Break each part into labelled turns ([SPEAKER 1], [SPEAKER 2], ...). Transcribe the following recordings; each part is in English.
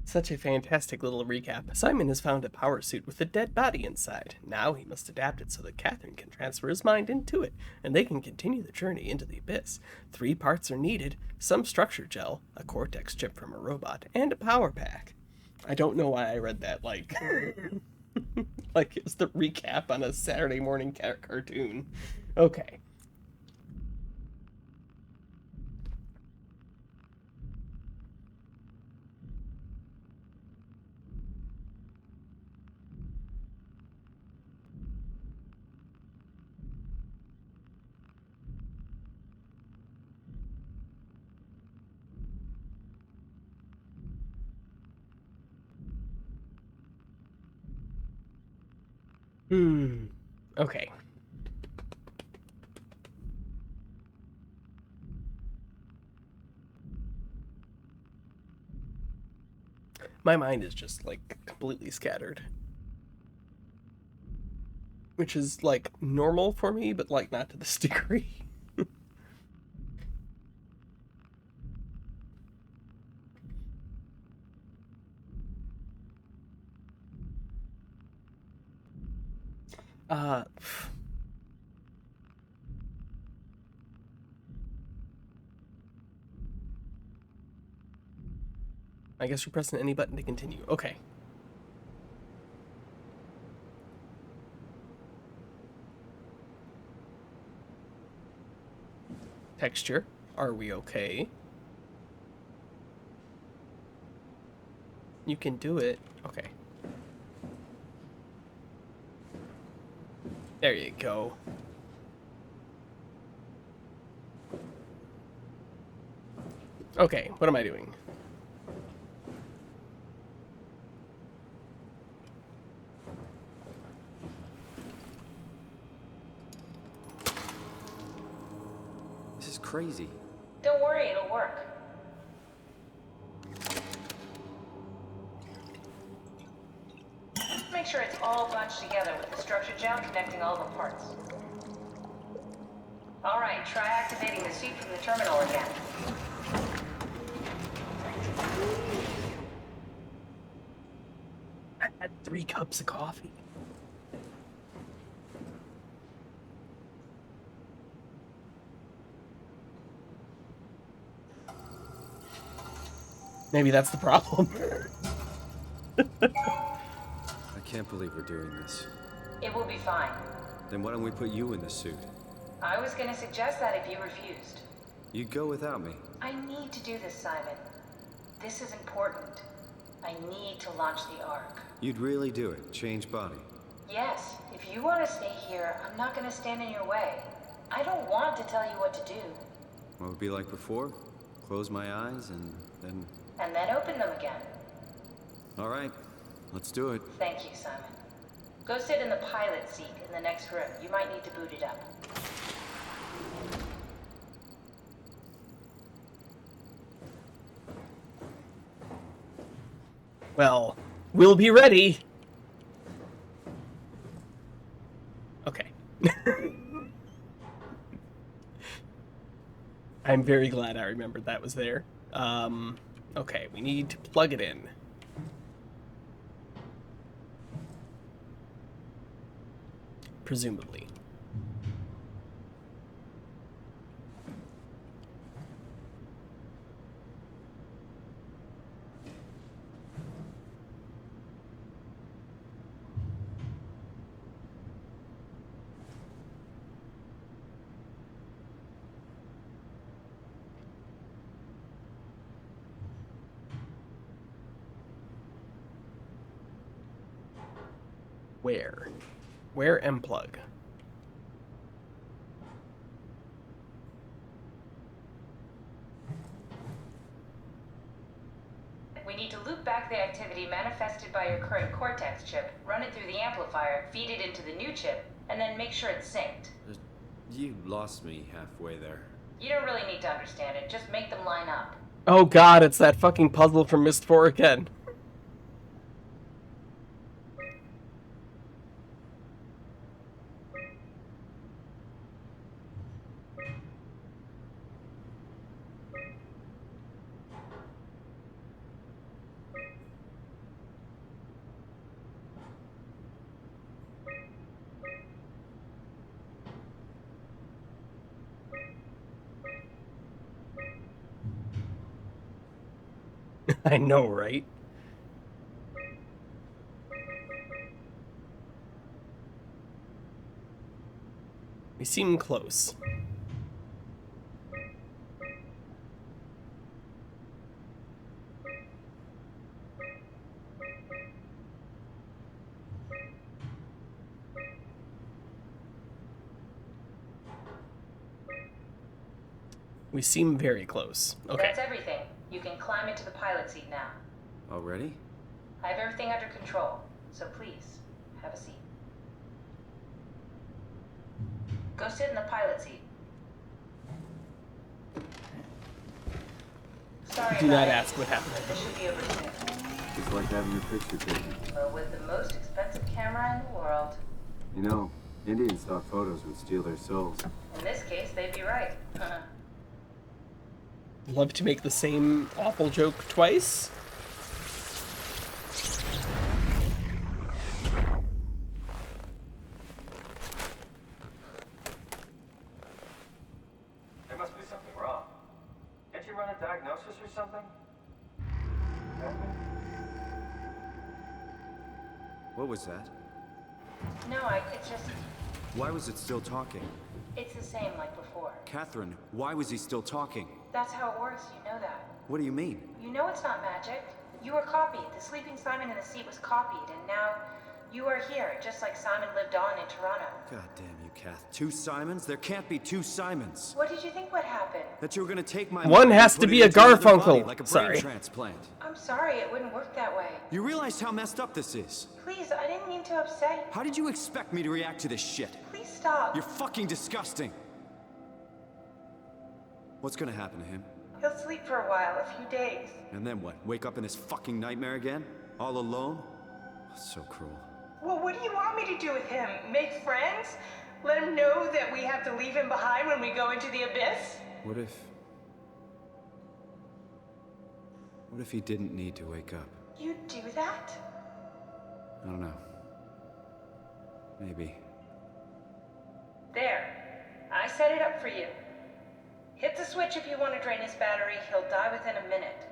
[SPEAKER 1] Such a fantastic little recap. Simon has found a power suit with a dead body inside. Now he must adapt it so that Catherine can transfer his mind into it, and they can continue the journey into the abyss. 3 parts are needed: some structure gel, a cortex chip from a robot, and a power pack. I don't know why I read that like like it's the recap on a Saturday morning cartoon. Okay. Okay. My mind is just like completely scattered, which is like normal for me, but like not to this degree. uh I guess you're pressing any button to continue. Okay. Texture. Are we okay? You can do it. Okay. There you go. Okay, what am I doing?
[SPEAKER 2] This is crazy.
[SPEAKER 3] Don't worry, it'll work. Make sure it's all bunched together with the structure gel connecting all the parts. Alright, try activating the suit from the terminal again.
[SPEAKER 1] I had 3 cups of coffee. Maybe that's the problem.
[SPEAKER 2] I can't believe we're doing this.
[SPEAKER 3] It will be fine.
[SPEAKER 2] Then why don't we put you in the suit?
[SPEAKER 3] I was gonna suggest that if you refused.
[SPEAKER 2] You'd go without me.
[SPEAKER 3] I need to do this, Simon. This is important. I need to launch the Ark.
[SPEAKER 2] You'd really do it. Change body.
[SPEAKER 3] Yes, if you want to stay here, I'm not gonna stand in your way. I don't want to tell you what to do.
[SPEAKER 2] What would it be like before? Close my eyes and then...
[SPEAKER 3] And then open them again.
[SPEAKER 2] All right. Let's do it.
[SPEAKER 3] Thank you, Simon. Go sit in the pilot seat in the next room. You might need to boot it up.
[SPEAKER 1] Well, we'll be ready. Okay. I'm very glad I remembered that was there. Okay, we need to plug it in. Presumably. Where? Where unplug?
[SPEAKER 3] We need to loop back the activity manifested by your current Cortex chip, run it through the amplifier, feed it into the new chip, and then make sure it's synced.
[SPEAKER 2] You lost me halfway there.
[SPEAKER 3] You don't really need to understand it, just make them line up.
[SPEAKER 1] Oh god, it's that fucking puzzle from Myst 4 again. I know, right? We seem close. We seem very close. Okay.
[SPEAKER 3] That's everything. You can climb into the pilot seat now.
[SPEAKER 2] Already?
[SPEAKER 3] I have everything under control, so please, have a seat. Go sit in the pilot seat. Sorry
[SPEAKER 1] Do
[SPEAKER 3] about
[SPEAKER 1] not
[SPEAKER 3] it,
[SPEAKER 1] ask what happened.
[SPEAKER 3] but this should be over soon.
[SPEAKER 2] It's like having your picture taken.
[SPEAKER 3] But with the most expensive camera in the world.
[SPEAKER 2] You know, Indian stock photos would steal their souls.
[SPEAKER 3] In this case, they'd be right.
[SPEAKER 1] Love to make the same awful joke twice.
[SPEAKER 4] There must be something wrong. Can't you run a diagnosis or something?
[SPEAKER 2] What was that?
[SPEAKER 3] No, it's just,
[SPEAKER 2] Why was it still talking?
[SPEAKER 3] it's the same like before.
[SPEAKER 2] Catherine, why was he still talking?
[SPEAKER 3] That's how it works, you know that.
[SPEAKER 2] What do you mean?
[SPEAKER 3] You know it's not magic. You were copied. The sleeping Simon in the seat was copied, and now you are here, just like Simon lived on in Toronto.
[SPEAKER 2] God damn you, Kath. 2 Simons? There can't be 2 Simons.
[SPEAKER 3] What did you think would happen?
[SPEAKER 2] That you were gonna take my
[SPEAKER 1] One
[SPEAKER 2] mind
[SPEAKER 1] has
[SPEAKER 2] and
[SPEAKER 1] to
[SPEAKER 2] put
[SPEAKER 1] be
[SPEAKER 2] it
[SPEAKER 1] a
[SPEAKER 2] into another
[SPEAKER 1] Garfunkel.
[SPEAKER 2] body, like a brain
[SPEAKER 1] Sorry.
[SPEAKER 2] transplant.
[SPEAKER 3] I'm sorry, it wouldn't work that way.
[SPEAKER 2] You realize how messed up this is?
[SPEAKER 3] Please, I didn't mean to upset you.
[SPEAKER 2] How did you expect me to react to this shit?
[SPEAKER 3] Please stop.
[SPEAKER 2] You're fucking disgusting. What's gonna happen to him?
[SPEAKER 3] He'll sleep for a while, a few days.
[SPEAKER 2] And then what? Wake up in this fucking nightmare again? All alone? So cruel.
[SPEAKER 3] Well, what do you want me to do with him? Make friends? Let him know that we have to leave him behind when we go into the abyss?
[SPEAKER 2] What if he didn't need to wake up?
[SPEAKER 3] You'd do that?
[SPEAKER 2] I don't know. Maybe.
[SPEAKER 3] There. I set it up for you. Hit the switch if you want to drain his battery. He'll die within a minute.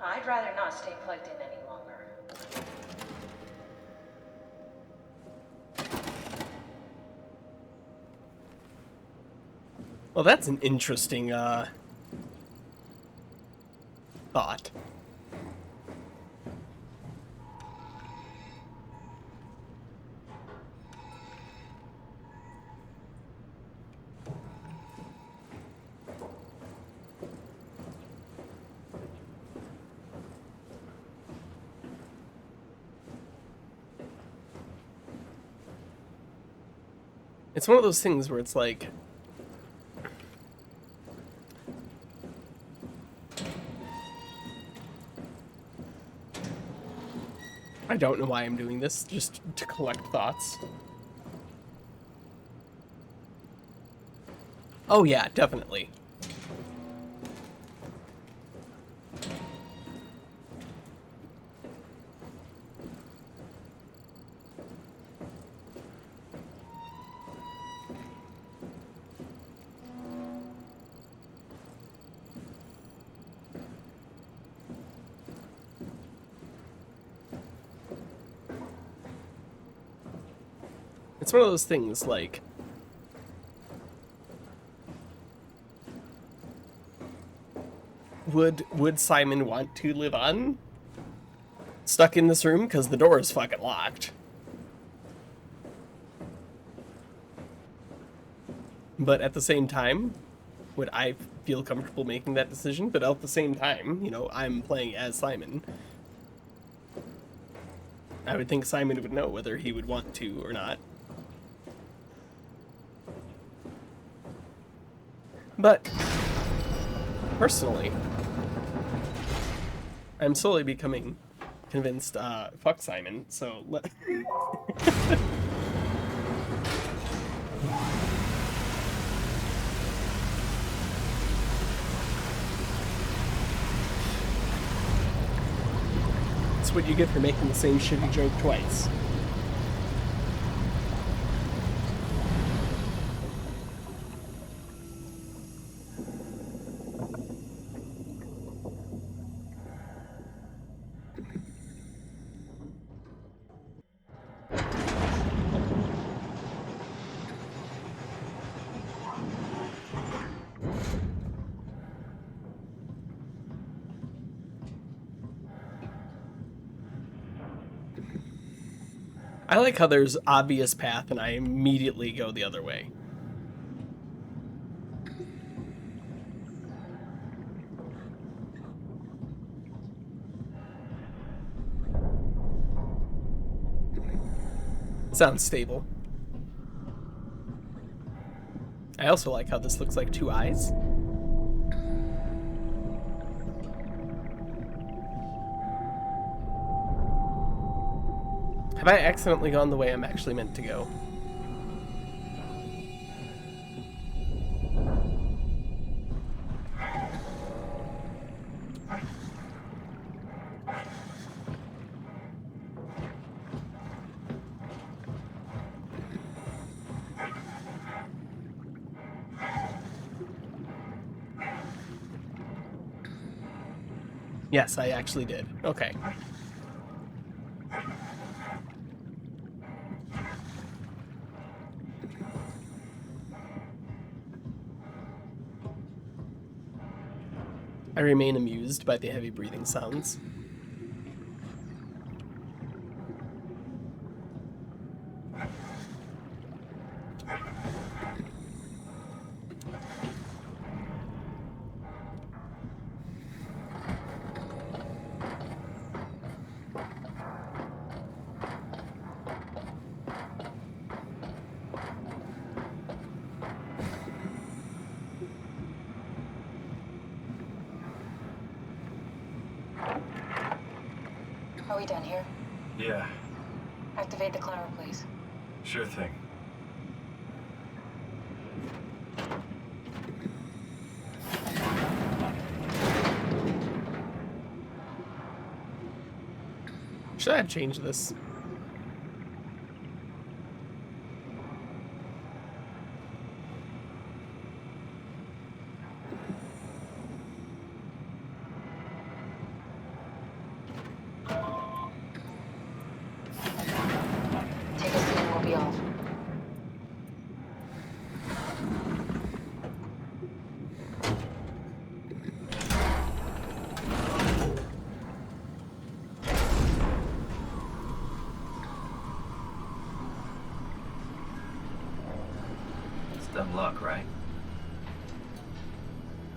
[SPEAKER 3] I'd rather not stay plugged in any longer.
[SPEAKER 1] Well, that's an interesting, thought. It's one of those things where it's like, I don't know why I'm doing this, just to collect thoughts. Oh yeah, definitely. It's one of those things like, would Simon want to live on stuck in this room because the door is fucking locked? But at the same time, would I feel comfortable making that decision? But at the same time, you know, I'm playing as Simon. I would think Simon would know whether he would want to or not. But, personally, I'm slowly becoming convinced, fuck Simon, so let... That's what you get for making the same shitty joke twice. I like how there's obvious path and I immediately go the other way. Sounds stable. I also like how this looks like two eyes. Have I accidentally gone the way I'm actually meant to go? Yes, I actually did. Okay. I remain amused by the heavy breathing sounds.
[SPEAKER 3] Are we done here?
[SPEAKER 4] Yeah,
[SPEAKER 3] Activate the climber, please.
[SPEAKER 4] sure thing.
[SPEAKER 1] Should I have changed this?
[SPEAKER 3] Take a seat and we'll be off.
[SPEAKER 4] It's dumb luck, right?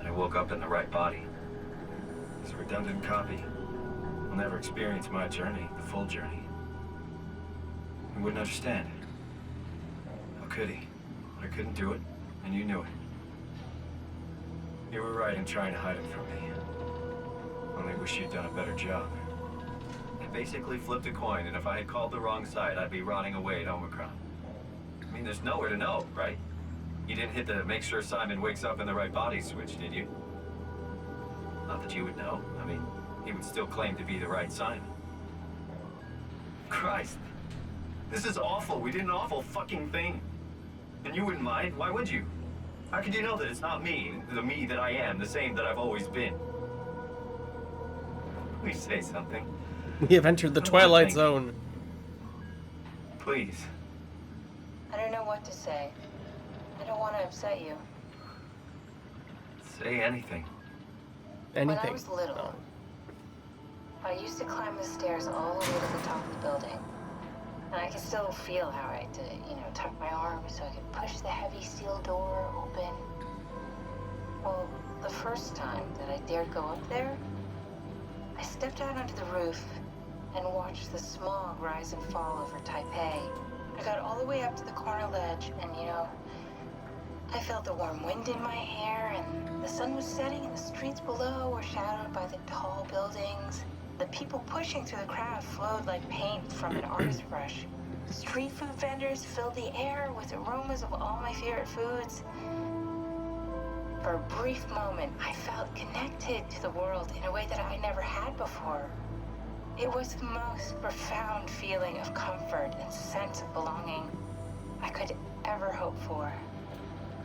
[SPEAKER 4] I woke up in the right body. This redundant copy will never experience my journey, the full journey. He wouldn't understand. How could he? I couldn't do it, and you knew it. You were right in trying to hide it from me. Only wish you'd done a better job. I basically flipped a coin, and if I had called the wrong side, I'd be rotting away at Omicron. I mean, there's nowhere to know, right? You didn't hit the make sure Simon wakes up in the right body switch, did you? Not that you would know. I mean, he would still claim to be the right Simon. Christ. This is awful. We did an awful fucking thing. And you wouldn't mind? Why would you? How could you know that it's not me, the me that I am, the same that I've always been? Please say something.
[SPEAKER 1] We have entered the
[SPEAKER 4] Come on,
[SPEAKER 1] Twilight
[SPEAKER 4] thank
[SPEAKER 1] Zone.
[SPEAKER 4] Please.
[SPEAKER 3] I don't know what to say. I don't want to upset you.
[SPEAKER 4] Say anything.
[SPEAKER 1] Anything.
[SPEAKER 3] When I was little,
[SPEAKER 1] No.
[SPEAKER 3] I used to climb the stairs all the way to the top of the building. And I could still feel how I had to, tuck my arms so I could push the heavy steel door open. Well, the first time that I dared go up there, I stepped out onto the roof and watched the smog rise and fall over Taipei. I got all the way up to the corner ledge and, I felt the warm wind in my hair and the sun was setting and the streets below were shadowed by the tall buildings. The people pushing through the crowd flowed like paint from an artist brush. Street food vendors filled the air with aromas of all my favorite foods. For a brief moment, I felt connected to the world in a way that I never had before. It was the most profound feeling of comfort and sense of belonging I could ever hope for.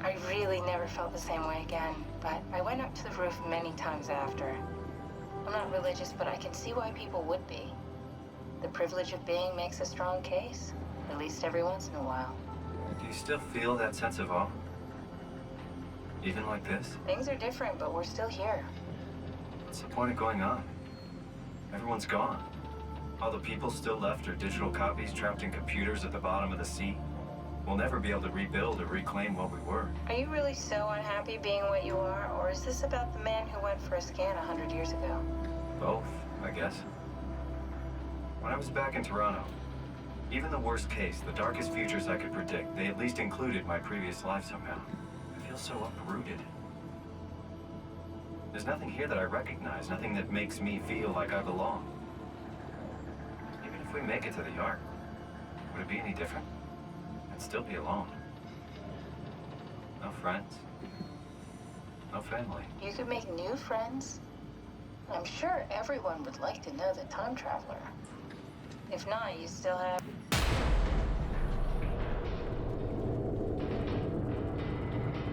[SPEAKER 3] I really never felt the same way again, but I went up to the roof many times after. I'm not religious, but I can see why people would be. The privilege of being makes a strong case, at least every once in a while.
[SPEAKER 4] Do you still feel that sense of awe? Even like this?
[SPEAKER 3] Things are different, but we're still here.
[SPEAKER 4] What's the point of going on? Everyone's gone. All the people still left are digital copies trapped in computers at the bottom of the sea. We'll never be able to rebuild or reclaim what we were.
[SPEAKER 3] Are you really so unhappy being what you are, or is this about the man who went for a scan 100 years ago?
[SPEAKER 4] Both, I guess. When I was back in Toronto, even the worst case, the darkest futures I could predict, they at least included my previous life somehow. I feel so uprooted. There's nothing here that I recognize, nothing that makes me feel like I belong. Even if we make it to the Ark, would it be any different? I'd still be alone. No friends. No family.
[SPEAKER 3] You could make new friends. I'm sure everyone would like to know the time traveler. If not, you still have...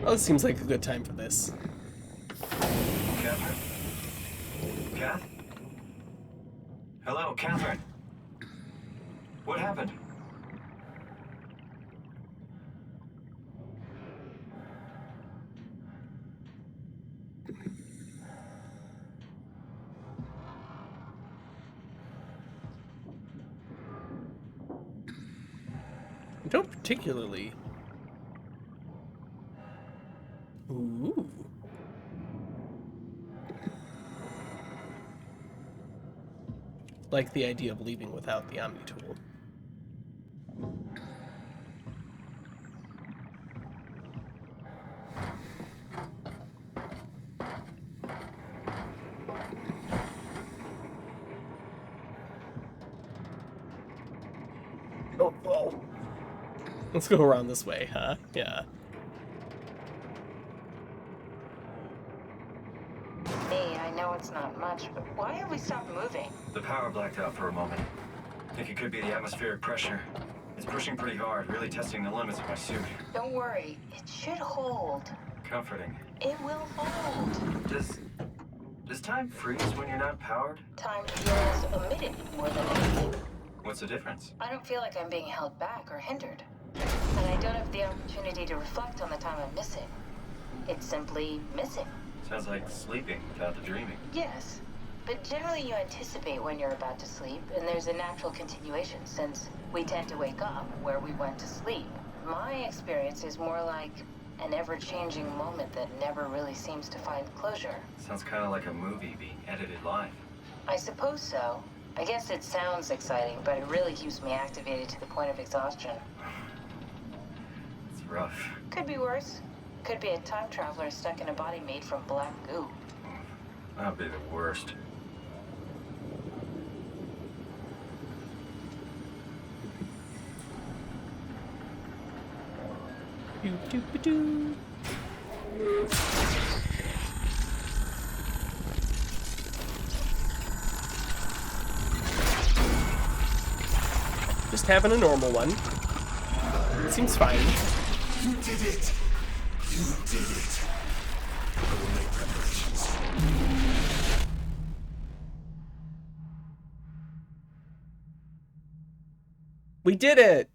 [SPEAKER 1] Oh, this seems like a good time for this.
[SPEAKER 4] Catherine? Kath? Hello, Catherine. What happened?
[SPEAKER 1] I don't particularly... Ooh. Like the idea of leaving without the Omni tool. Oh, whoa. Let's go around this way, huh? Yeah.
[SPEAKER 3] Me, I know it's not much, but why have we stopped moving?
[SPEAKER 4] The power blacked out for a moment. Think it could be the atmospheric pressure. It's pushing pretty hard, really testing the limits of my suit.
[SPEAKER 3] Don't worry, it should hold.
[SPEAKER 4] Comforting.
[SPEAKER 3] It will hold.
[SPEAKER 4] Does time freeze when you're not powered?
[SPEAKER 3] Time feels omitted more than anything.
[SPEAKER 4] What's the difference?
[SPEAKER 3] I don't feel like I'm being held back or hindered. And I don't have the opportunity to reflect on the time I'm missing. It's simply missing.
[SPEAKER 4] Sounds like sleeping without the dreaming.
[SPEAKER 3] Yes, but generally you anticipate when you're about to sleep, and there's a natural continuation since we tend to wake up where we went to sleep. My experience is more like an ever-changing moment that never really seems to find closure.
[SPEAKER 4] Sounds kind of like a movie being edited live.
[SPEAKER 3] I suppose so. I guess it sounds exciting, but it really keeps me activated to the point of exhaustion.
[SPEAKER 4] It's rough.
[SPEAKER 3] Could be worse. Could be a time traveler stuck in a body made from black goo.
[SPEAKER 4] That'd be the worst.
[SPEAKER 1] Doo-doo-ba-doo. Just having a normal one. It seems fine.
[SPEAKER 5] You did it! You did it! I will make preparations.
[SPEAKER 1] We did it!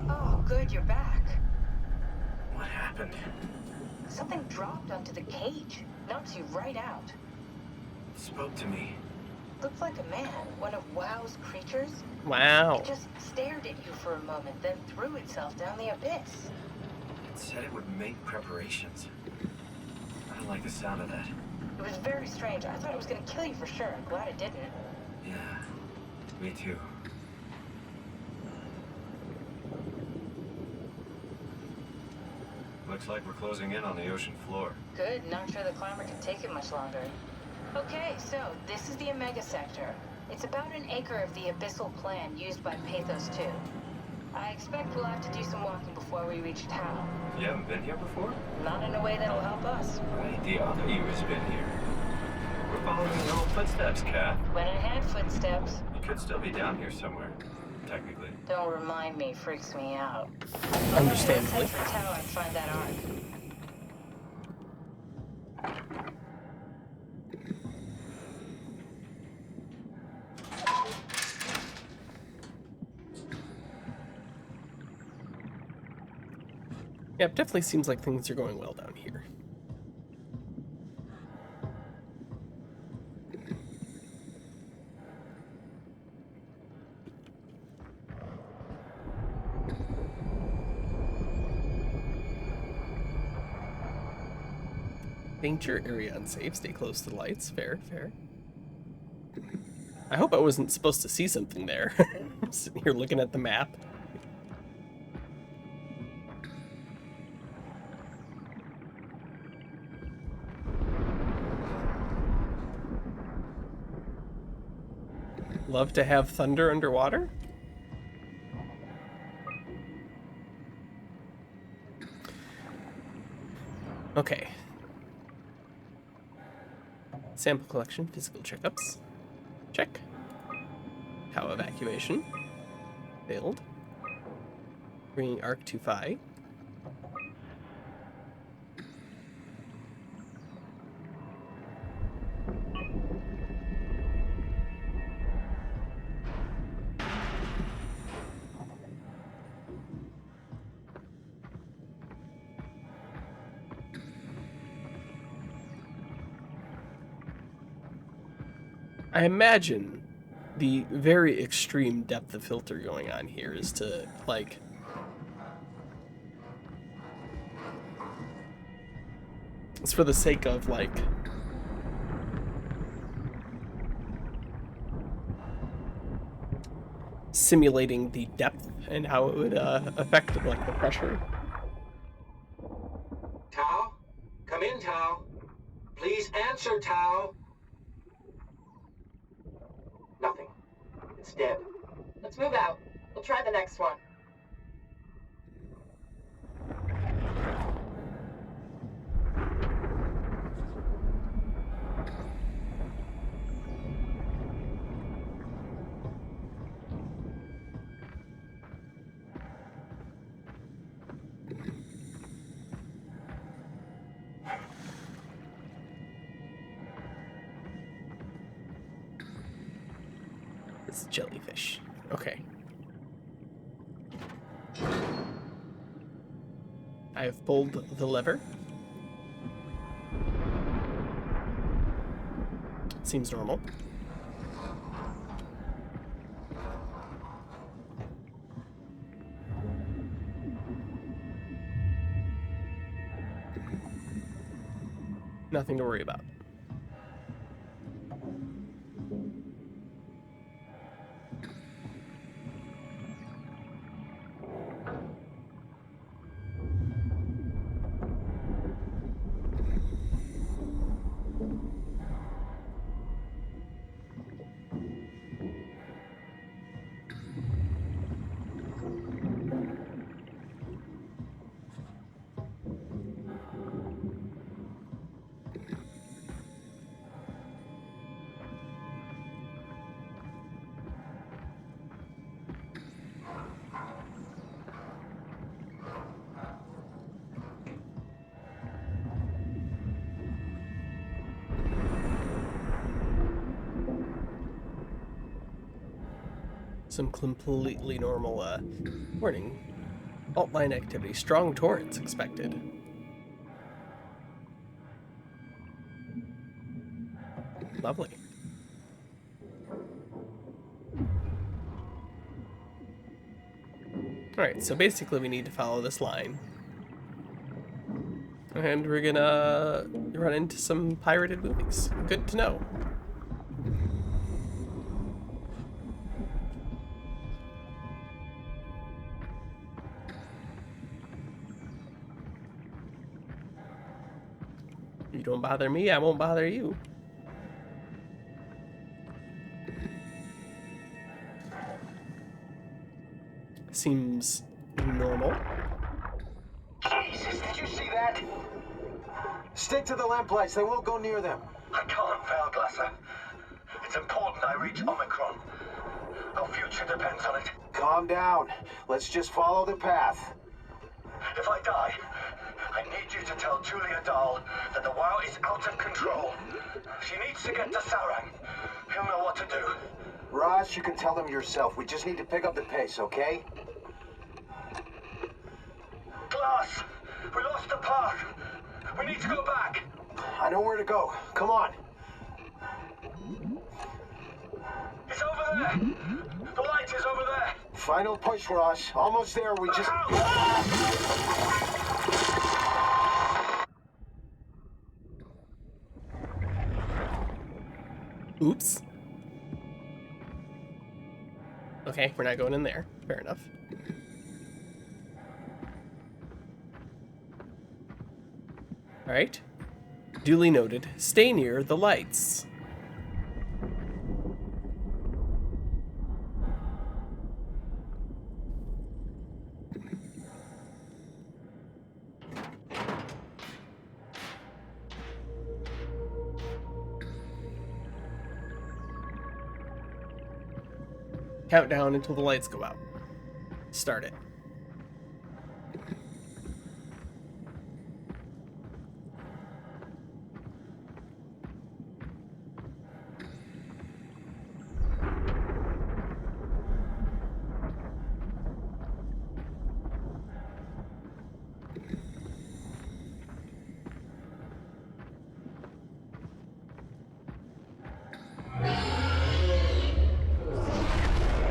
[SPEAKER 3] Oh, good, you're back.
[SPEAKER 4] What happened?
[SPEAKER 3] Something dropped onto the cage. Knocks you right out.
[SPEAKER 4] It spoke to me.
[SPEAKER 3] Looked like a man, one of WoW's creatures.
[SPEAKER 1] Wow.
[SPEAKER 3] It just stared at you for a moment, then threw itself down the abyss.
[SPEAKER 4] It said it would make preparations. I don't like the sound of that.
[SPEAKER 3] It was very strange. I thought it was gonna kill you for sure. I'm glad it didn't.
[SPEAKER 4] Yeah, me too. Looks like we're closing in on the ocean floor.
[SPEAKER 3] Good, not sure the climber can take it much longer. Okay, so this is the Omega Sector. It's about an acre of the abyssal plan used by Pathos 2. I expect we'll have to do some walking before we reach town.
[SPEAKER 4] You haven't been here before?
[SPEAKER 3] Not in a way that'll help us.
[SPEAKER 4] Right, the other you has been here. We're following your old footsteps, Kat.
[SPEAKER 3] When I had footsteps,
[SPEAKER 4] You could still be down here somewhere, technically.
[SPEAKER 3] don't remind me, freaks me out.
[SPEAKER 1] Understandably.
[SPEAKER 3] Let's head for tower and find that ark.
[SPEAKER 1] Yeah, it definitely seems like things are going well down here. Danger area unsafe. Stay close to the lights. Fair, fair. I hope I wasn't supposed to see something there. I'm sitting here looking at the map. Love to have thunder underwater? Okay. Sample collection, physical checkups. Check. Cow evacuation. Failed. Bringing Arc to Phi. I imagine the very extreme depth of filter going on here is to, like, it's for the sake of, like, simulating the depth and how it would affect, like, the pressure.
[SPEAKER 6] Tao? Come in, Tao. Please answer, Tao. Nothing. It's dead.
[SPEAKER 7] Let's move out. We'll try the next one.
[SPEAKER 1] It's jellyfish. Okay. I have pulled the lever. Seems normal. Nothing to worry about. Some completely normal, warning. Alt-line activity. Strong torrents expected. Lovely. Alright, so basically we need to follow this line. And we're gonna run into some pirated movies. Good to know. You don't bother me, I won't bother you. Seems normal.
[SPEAKER 6] Jesus, did you see that? Stick to the lamplights. They won't go near them.
[SPEAKER 8] I can't, Veilglasser. It's important I reach Omicron. Our future depends on it.
[SPEAKER 6] Calm down. Let's just follow the path.
[SPEAKER 8] If I die, I need you to tell Julia Dahl that the WoW is out of control. She needs to get to Saurang. He'll know what to do.
[SPEAKER 6] Raj, you can tell them yourself. We just need to pick up the pace, okay?
[SPEAKER 8] Glass! We lost the path. We need to go back.
[SPEAKER 6] I know where to go. Come on.
[SPEAKER 8] It's over there. The light is over there.
[SPEAKER 6] Final push, Ross. Almost there. We just...
[SPEAKER 1] Oops. Okay, we're not going in there. Fair enough. Alright. Duly noted. Stay near the lights. Countdown until the lights go out. Start it.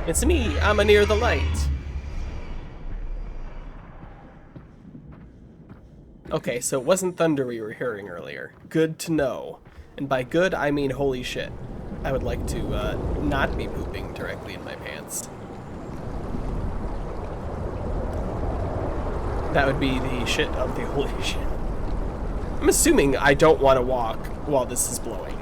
[SPEAKER 1] It's me, I'm near the light. Okay, so it wasn't thunder we were hearing earlier. Good to know. And by good, I mean holy shit. I would like to not be pooping directly in my pants. That would be the shit of the holy shit. I'm assuming I don't want to walk while this is blowing.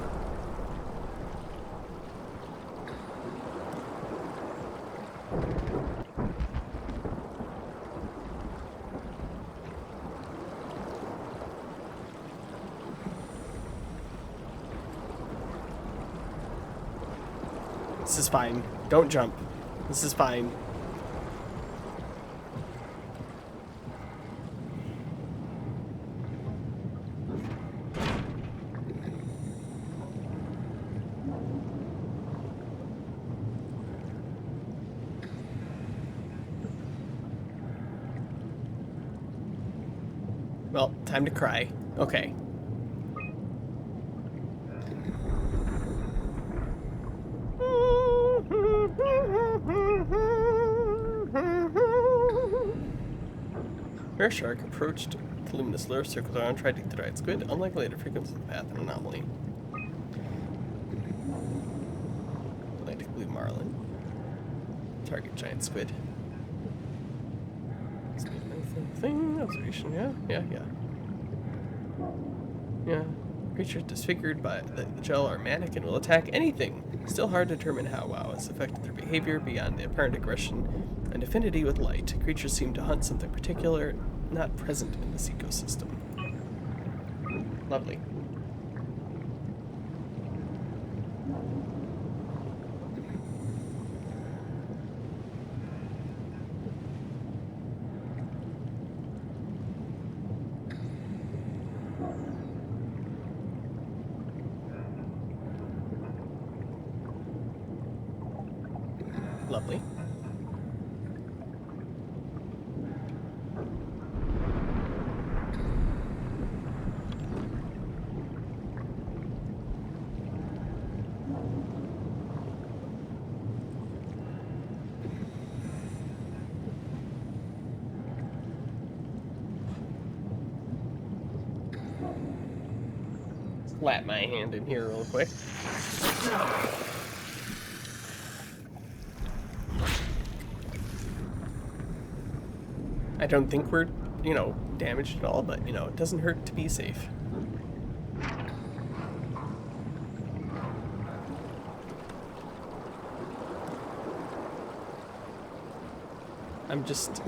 [SPEAKER 1] This is fine. Don't jump. This is fine. Well, time to cry. Okay. Rare shark approached the luminous lure, circled around, tried to eat the dried squid. Unlikely to frequency of the path, an anomaly. Atlantic blue marlin. Target giant squid. Thing, observation, yeah. Yeah. Creatures disfigured by the gel or mannequin will attack anything. Still hard to determine how WoW has affected their behavior beyond the apparent aggression and affinity with light. Creatures seem to hunt something particular, not present in this ecosystem. Lovely. Lovely. Slap my hand in here real quick. I don't think we're, damaged at all, but, it doesn't hurt to be safe. I'm just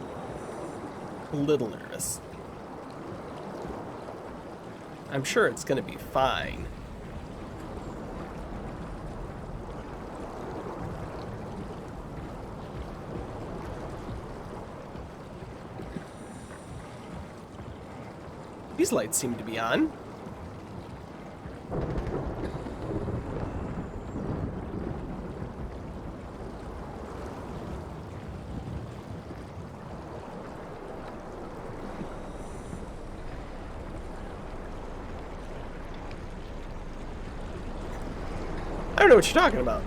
[SPEAKER 1] a little nervous. I'm sure it's gonna be fine. These lights seem to be on. don't know what you're talking about.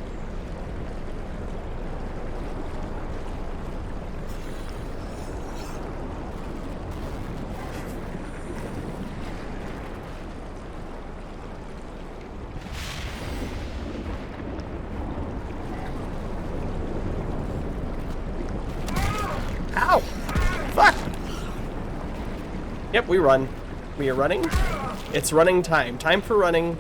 [SPEAKER 1] Ow! Fuck! Yep, we run. We are running. It's running time. Time for running.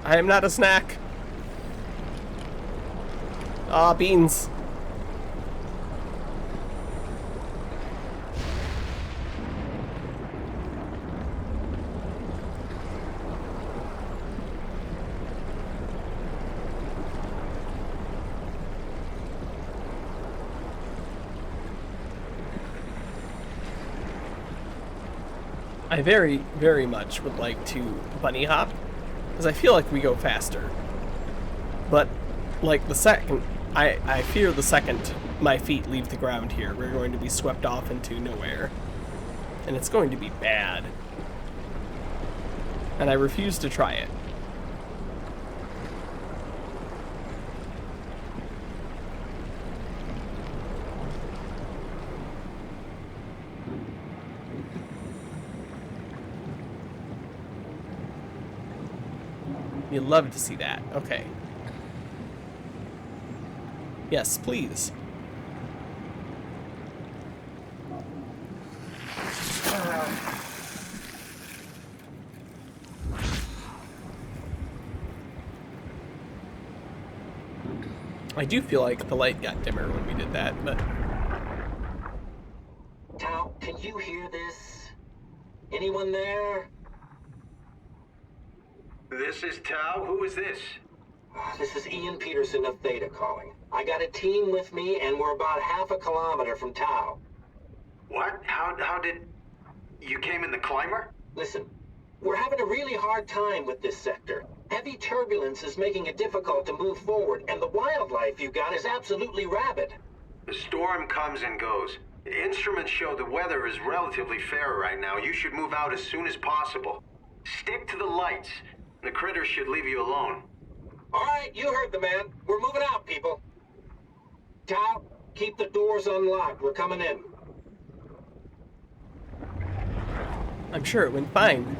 [SPEAKER 1] I am not a snack. Ah, beans. I very, very much would like to bunny hop, because I feel like we go faster. But, like, the second, I fear the second my feet leave the ground here, we're going to be swept off into nowhere. And it's going to be bad. And I refuse to try it. You'd love to see that. Okay. Yes, please. I do feel like the light got dimmer when we did that, but...
[SPEAKER 6] Tao, can you hear this? Anyone there?
[SPEAKER 8] This is Tao. Who is this?
[SPEAKER 6] This is Ian Peterson of Theta calling. I got a team with me, and we're about half a kilometer from Tao.
[SPEAKER 8] What? How did... You came in the climber?
[SPEAKER 6] Listen, we're having a really hard time with this sector. Heavy turbulence is making it difficult to move forward, and the wildlife you got is absolutely rabid.
[SPEAKER 8] The storm comes and goes. Instruments show the weather is relatively fair right now. You should move out as soon as possible. Stick to the lights. The critters should leave you alone.
[SPEAKER 6] All right, you heard the man. We're moving out, people. Tao, keep the doors unlocked. We're coming in.
[SPEAKER 1] I'm sure it went fine.